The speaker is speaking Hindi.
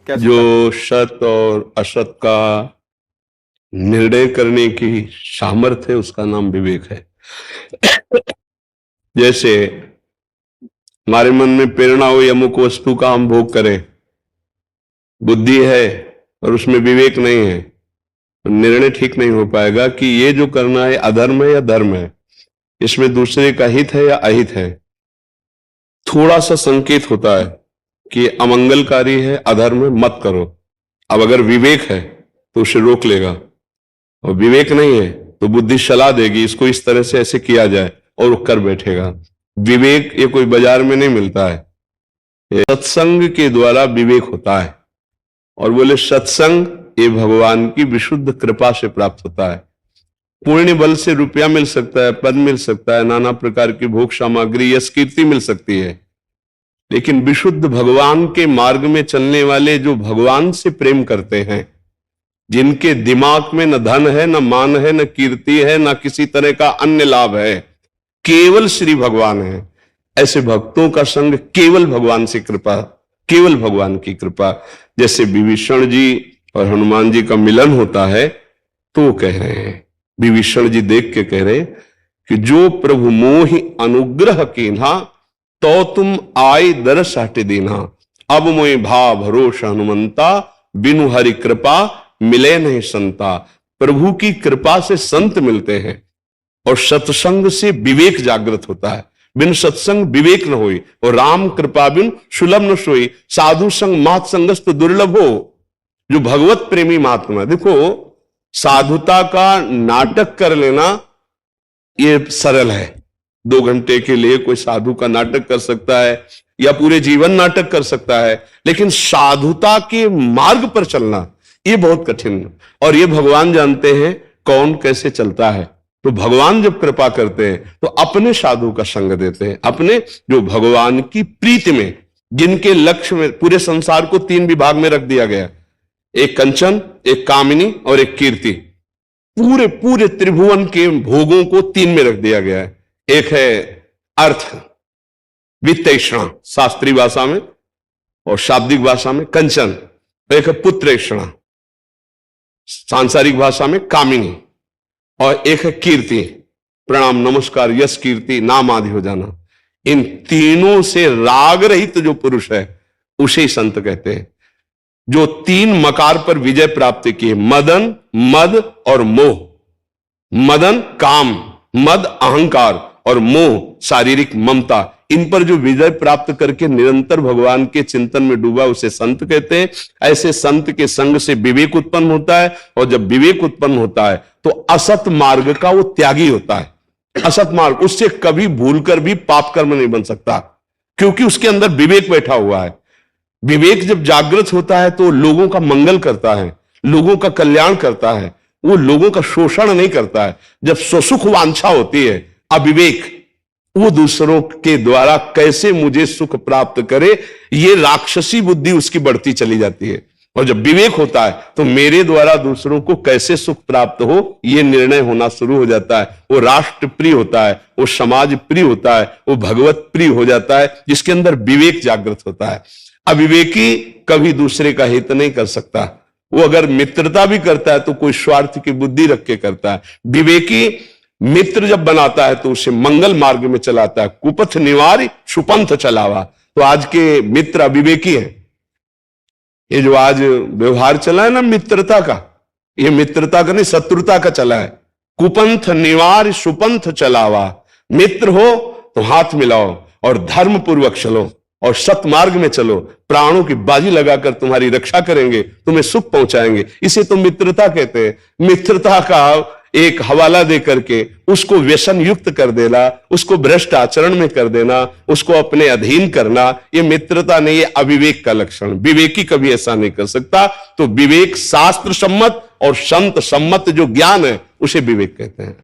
कैसे जो सत और असत का निर्णय करने की सामर्थ्य है उसका नाम विवेक है। जैसे हमारे मन में प्रेरणा हो अमुक वस्तु का हम भोग करें, बुद्धि है और उसमें विवेक नहीं है, तो निर्णय ठीक नहीं हो पाएगा कि ये जो करना है अधर्म है या धर्म है, इसमें दूसरे का हित है या अहित है। थोड़ा सा संकेत होता है कि अमंगलकारी है, अधर्म है, मत करो। अब अगर विवेक है तो उसे रोक लेगा, और विवेक नहीं है तो बुद्धि सलाह देगी इसको इस तरह से ऐसे किया जाए और वो कर बैठेगा। विवेक ये कोई बाजार में नहीं मिलता है, ये सत्संग के द्वारा विवेक होता है। और बोले सत्संग ये भगवान की विशुद्ध कृपा से प्राप्त होता है। पुण्य बल से रुपया मिल सकता है, पद मिल सकता है, नाना प्रकार की भोग सामग्री, यश कीर्ति मिल सकती है, लेकिन विशुद्ध भगवान के मार्ग में चलने वाले जो भगवान से प्रेम करते हैं, जिनके दिमाग में न धन है, न मान है, न कीर्ति है, न किसी तरह का अन्य लाभ है, केवल श्री भगवान है, ऐसे भक्तों का संग केवल भगवान से कृपा, केवल भगवान की कृपा। जैसे विभीषण जी और हनुमान जी का मिलन होता है तो वो कह रहे हैं, विभीषण जी देख के कह रहे कि जो प्रभु मोहि अनुग्रह कीन्हा तो तुम आय दरस हट देना, अब मोहि भाव भरोसा हनुमंता, बिनु हरि कृपा मिले नहीं संता। प्रभु की कृपा से संत मिलते हैं और सत्संग से विवेक जागृत होता है। बिन सत्संग विवेक न होई, और राम कृपा बिन सुलभ न सोई, साधु संग मात संगस्त दुर्लभ हो। जो भगवत प्रेमी महात्मा, देखो साधुता का नाटक कर लेना ये सरल है, 2 घंटे के लिए कोई साधु का नाटक कर सकता है या पूरे जीवन नाटक कर सकता है, लेकिन साधुता के मार्ग पर चलना ये बहुत कठिन। और ये भगवान जानते हैं कौन कैसे चलता है। तो भगवान जब कृपा करते हैं तो अपने साधु का संग देते हैं, अपने जो भगवान की प्रीति में, जिनके लक्ष्य में पूरे संसार को 3 विभाग में रख दिया गया, एक कंचन, एक कामिनी और एक कीर्ति। पूरे पूरे त्रिभुवन के भोगों को 3 में रख दिया गया है। एक है अर्थ वित्तेषणा शास्त्रीय भाषा में, और शाब्दिक भाषा में कंचन, एक है पुत्रेषणा सांसारिक भाषा में कामिनी, और एक है कीर्ति, प्रणाम नमस्कार यश कीर्ति नाम आदि हो जाना। इन तीनों से राग रहित जो पुरुष है उसे ही संत कहते हैं। जो 3 मकार पर विजय प्राप्त किए, मदन, मद और मोह। मदन काम, मद अहंकार और मोह शारीरिक ममता, इन पर जो विजय प्राप्त करके निरंतर भगवान के चिंतन में डूबा उसे संत कहते हैं। ऐसे संत के संग से विवेक उत्पन्न होता है, और जब विवेक उत्पन्न होता है तो असत मार्ग का वो त्यागी होता है। असत मार्ग उससे कभी भूलकर भी पाप कर्म नहीं बन सकता, क्योंकि उसके अंदर विवेक बैठा हुआ है। विवेक जब जागृत होता है तो लोगों का मंगल करता है, लोगों का कल्याण करता है, वो लोगों का शोषण नहीं करता है। जब स्वसुख वांछा होती है, अविवेक, वो दूसरों के द्वारा कैसे मुझे सुख प्राप्त करे, ये राक्षसी बुद्धि उसकी बढ़ती चली जाती है। और जब विवेक होता है तो मेरे द्वारा दूसरों को कैसे सुख प्राप्त हो, ये निर्णय होना शुरू हो जाता है। वो राष्ट्र प्रिय होता है, वो समाज प्रिय होता है, वो भगवत प्रिय हो जाता है, जिसके अंदर विवेक जागृत होता है। अविवेकी कभी दूसरे का हित नहीं कर सकता। वो अगर मित्रता भी करता है तो कोई स्वार्थ की बुद्धि रख के करता है। विवेकी मित्र जब बनाता है तो उसे मंगल मार्ग में चलाता है। कुपथ निवारी सुपंथ चलावा। तो आज के मित्र अविवेकी हैं। ये जो आज व्यवहार चला है ना मित्रता का, ये मित्रता का नहीं शत्रुता का चला है। कुपंथ निवार सुपंथ चलावा। मित्र हो तो हाथ मिलाओ और धर्म पूर्वक चलो और सतमार्ग में चलो, प्राणों की बाजी लगाकर तुम्हारी रक्षा करेंगे, तुम्हें सुख पहुंचाएंगे। इसे तो मित्रता कहते हैं। मित्रता का एक हवाला दे करके उसको व्यसन युक्त कर देना, उसको भ्रष्ट आचरण में कर देना, उसको अपने अधीन करना, ये मित्रता नहीं, ये अविवेक का लक्षण। विवेकी कभी ऐसा नहीं कर सकता। तो विवेक शास्त्र सम्मत और संत सम्मत जो ज्ञान है उसे विवेक कहते हैं।